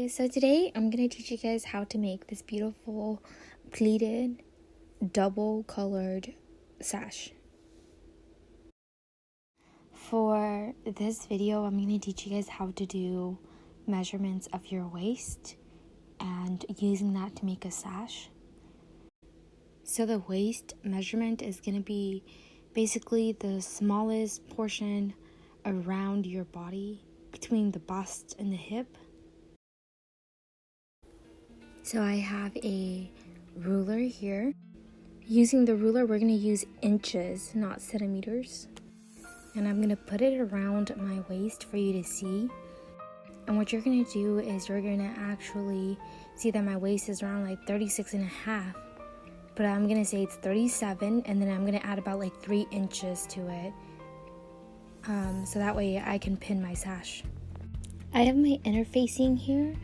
Okay, so today I'm going to teach you guys how to make this beautiful pleated double colored sash. For this video, I'm going to teach you guys how to do measurements of your waist and using that to make a sash. So the waist measurement is going to be basically the smallest portion around your body between the bust and the hip. So I have a ruler here. Using the ruler, we're going to use inches, not centimeters. And I'm going to put it around my waist for you to see. And what you're going to do is you're going to actually see that my waist is around like 36 and a half. But I'm going to say it's 37, and then I'm going to add about like 3 inches to it. So that way I can pin my sash. I have my interfacing here.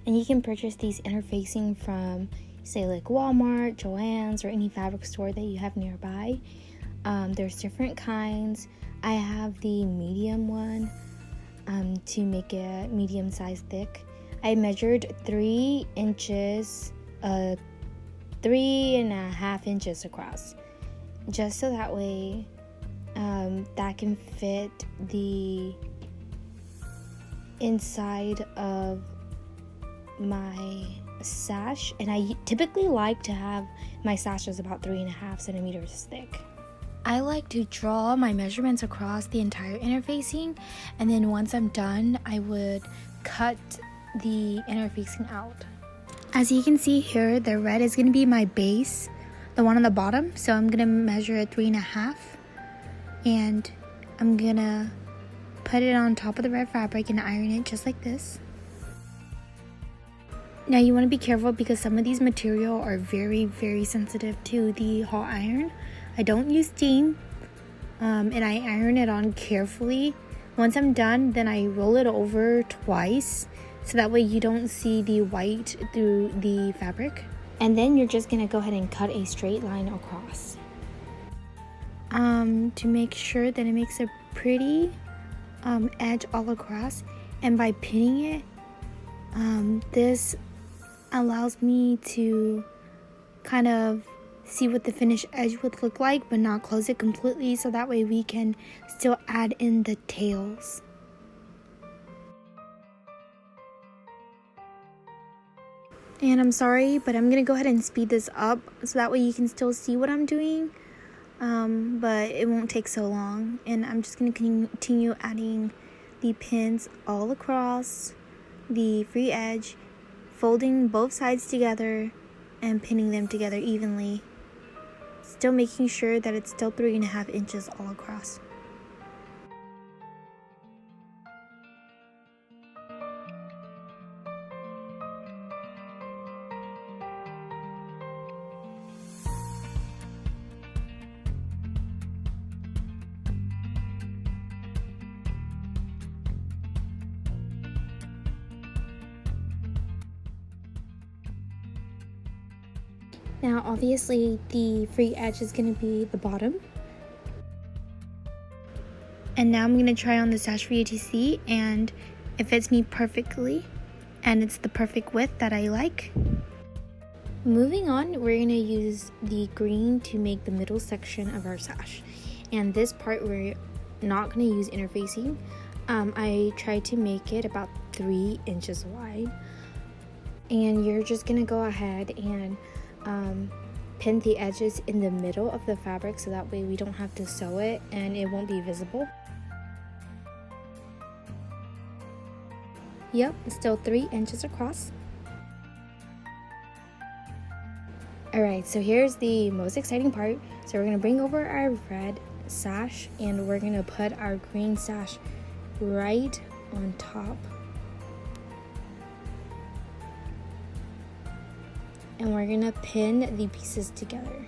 And you can purchase these interfacing from, say, like Walmart, Joann's, or any fabric store that you have nearby. There's different kinds. I have the medium one to make it medium size thick. I measured 3 inches, 3.5 inches across, just so that way that can fit the inside of my sash. And I typically like to have my sashes about 3.5 centimeters thick. I like to draw my measurements across the entire interfacing, and then once I'm done, I would cut the interfacing out. As you can see here, the red is going to be my base, the one on the bottom. So I'm going to measure it 3.5, and I'm going to put it on top of the red fabric and iron it just like this. Now you want to be careful because some of these material are very, very sensitive to the hot iron. I don't use steam, and I iron it on carefully. Once I'm done, then I roll it over twice, so that way you don't see the white through the fabric. And then you're just going to go ahead and cut a straight line across. To make sure that it makes a pretty edge all across. And by pinning it, this allows me to kind of see what the finished edge would look like, but not close it completely, so that way we can still add in the tails. And I'm sorry, but I'm gonna go ahead and speed this up so that way you can still see what I'm doing, but it won't take so long. And I'm just gonna continue adding the pins all across the free edge, folding both sides together and pinning them together evenly, still making sure that it's still 3.5 inches all across. Now, obviously, the free edge is going to be the bottom. And now I'm going to try on the sash for you to see, and it fits me perfectly, and it's the perfect width that I like. Moving on, we're going to use the green to make the middle section of our sash. And this part, we're not going to use interfacing. I tried to make it about 3 inches wide. And you're just going to go ahead and pin the edges in the middle of the fabric, so that way we don't have to sew it and it won't be visible. Yep, still 3 inches across. Alright, so here's the most exciting part. So we're going to bring over our red sash and we're going to put our green sash right on top. And we're gonna pin the pieces together.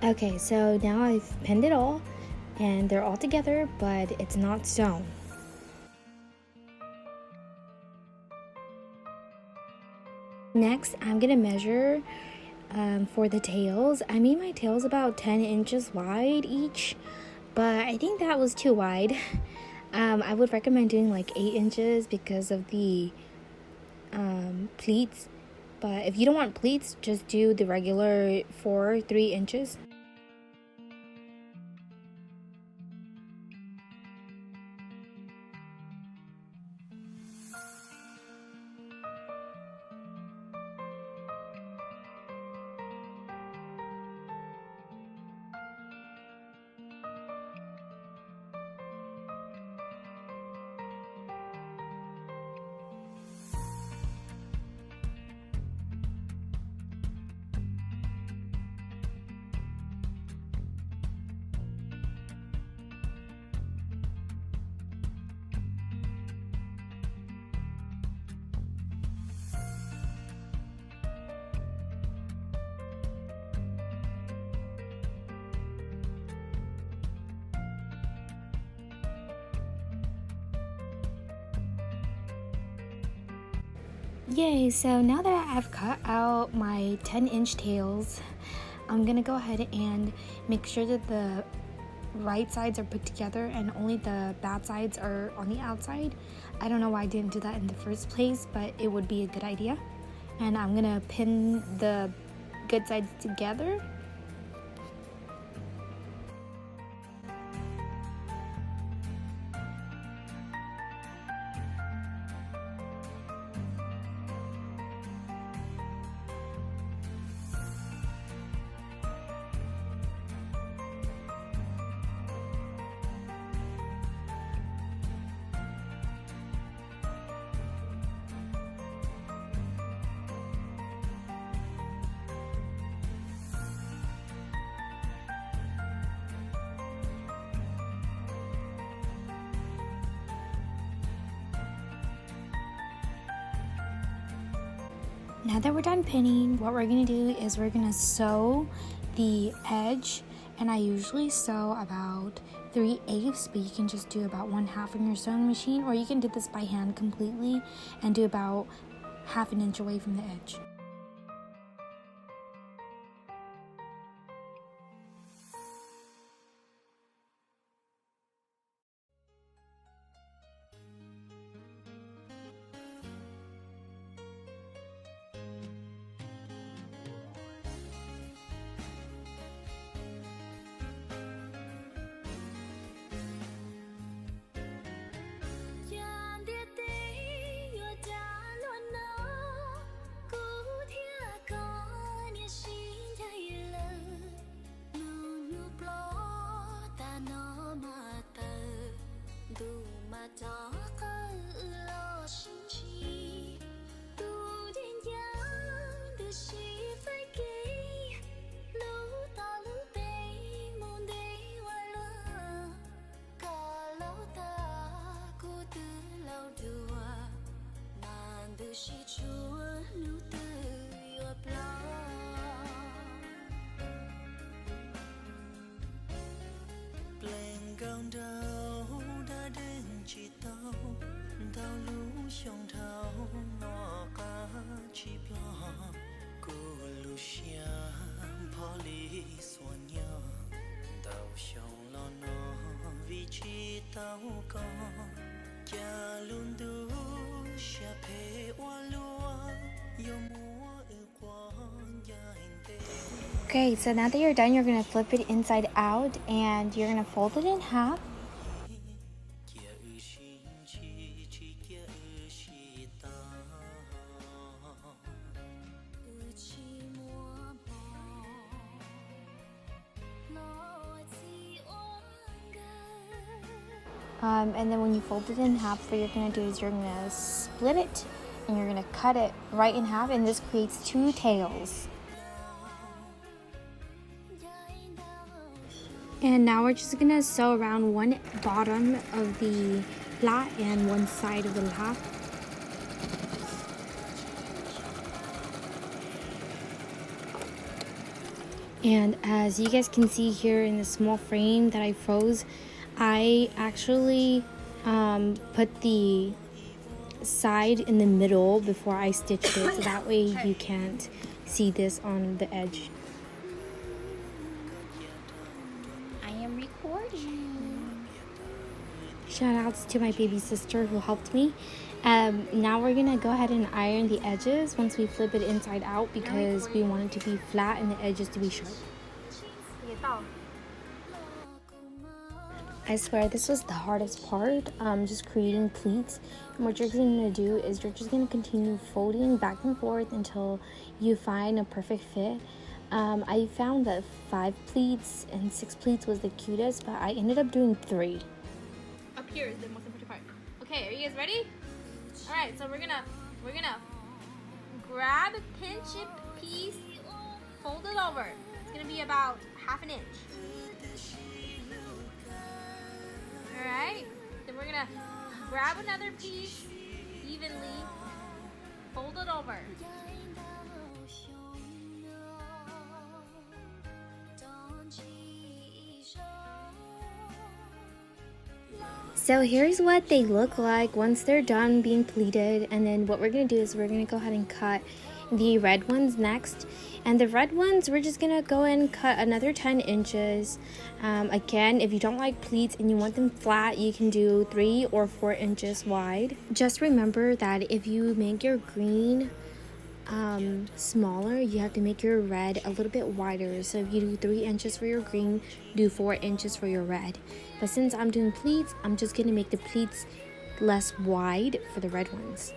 Okay, so now I've pinned it all and they're all together, but it's not sewn. Next, I'm gonna measure for the tails. I made my tails about 10 inches wide each, but I think that was too wide. I would recommend doing like 8 inches because of the pleats. But if you don't want pleats, just do the regular 3 inches. Yay, so now that I've cut out my 10-inch tails, I'm gonna go ahead and make sure that the right sides are put together and only the bad sides are on the outside. I don't know why I didn't do that in the first place, but it would be a good idea. And I'm gonna pin the good sides together. Now that we're done pinning, what we're gonna do is we're gonna sew the edge, and I usually sew about 3/8, but you can just do about 1/2 on your sewing machine, or you can do this by hand completely and do about 1/2 inch away from the edge. Okay, so now that you're done, you're gonna flip it inside out and you're gonna fold it in half. And then when you fold it in half, what you're gonna do is you're gonna split it and you're gonna cut it right in half, and this creates 2 tails. And now we're just gonna sew around one bottom of the plait and one side of the lap. And as you guys can see here in the small frame that I froze, I actually put the side in the middle before I stitched it, so that way you can't see this on the edge. I am recording. Shout outs to my baby sister who helped me. Now we're gonna go ahead and iron the edges once we flip it inside out, because we want it to be flat and the edges to be sharp. I swear this was the hardest part, just creating pleats. And what you're going to do is you're just going to continue folding back and forth until you find a perfect fit. I found that 5 pleats and 6 pleats was the cutest, but I ended up doing 3. Up here is the most important part. Okay, are you guys ready? All right, so we're gonna grab a pinch a piece, fold it over. It's gonna be about 1/2 inch. All right, then we're gonna grab another piece evenly, fold it over. So here's what they look like once they're done being pleated, and then what we're going to do is we're going to go ahead and cut the red ones next. And the red ones, we're just going to go and cut another 10 inches. Again, if you don't like pleats and you want them flat, you can do 3 or 4 inches wide. Just remember that if you make your green smaller, you have to make your red a little bit wider. So if you do 3 inches for your green, do 4 inches for your red. But since I'm doing pleats, I'm just gonna make the pleats less wide for the red ones.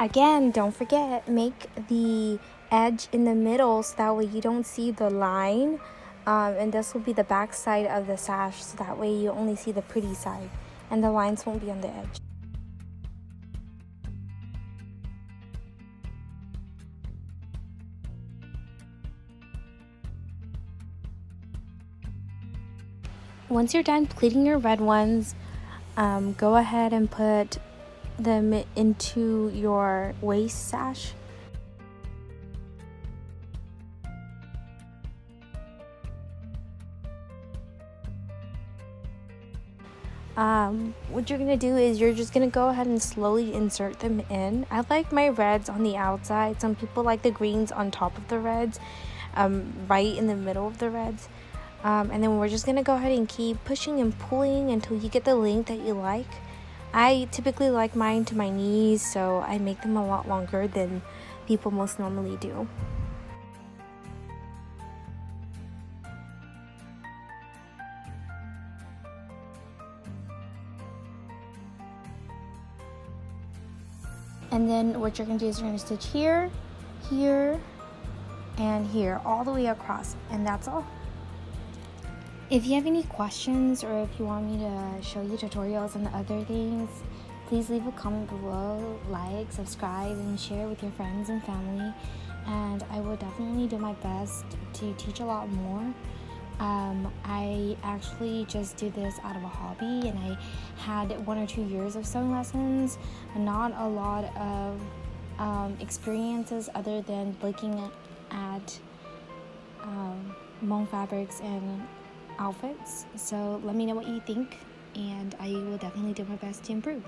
Again, don't forget, make the edge in the middle so that way you don't see the line. And this will be the back side of the sash, so that way you only see the pretty side and the lines won't be on the edge. Once you're done pleating your red ones, go ahead and put them into your waist sash. What you're gonna do is you're just gonna go ahead and slowly insert them in. I like my reds on the outside. Some people like the greens on top of the reds, right in the middle of the reds. And then we're just gonna go ahead and keep pushing and pulling until you get the length that you like. I typically like mine to my knees, so I make them a lot longer than people most normally do. And then what you're going to do is you're going to stitch here, here, and here, all the way across, and that's all. If you have any questions, or if you want me to show you tutorials and other things, please leave a comment below, like, subscribe, and share with your friends and family. And I will definitely do my best to teach a lot more. I actually just do this out of a hobby, and I had 1 or 2 years of sewing lessons, and not a lot of experiences other than looking at Hmong fabrics and outfits. So let me know what you think, and I will definitely do my best to improve.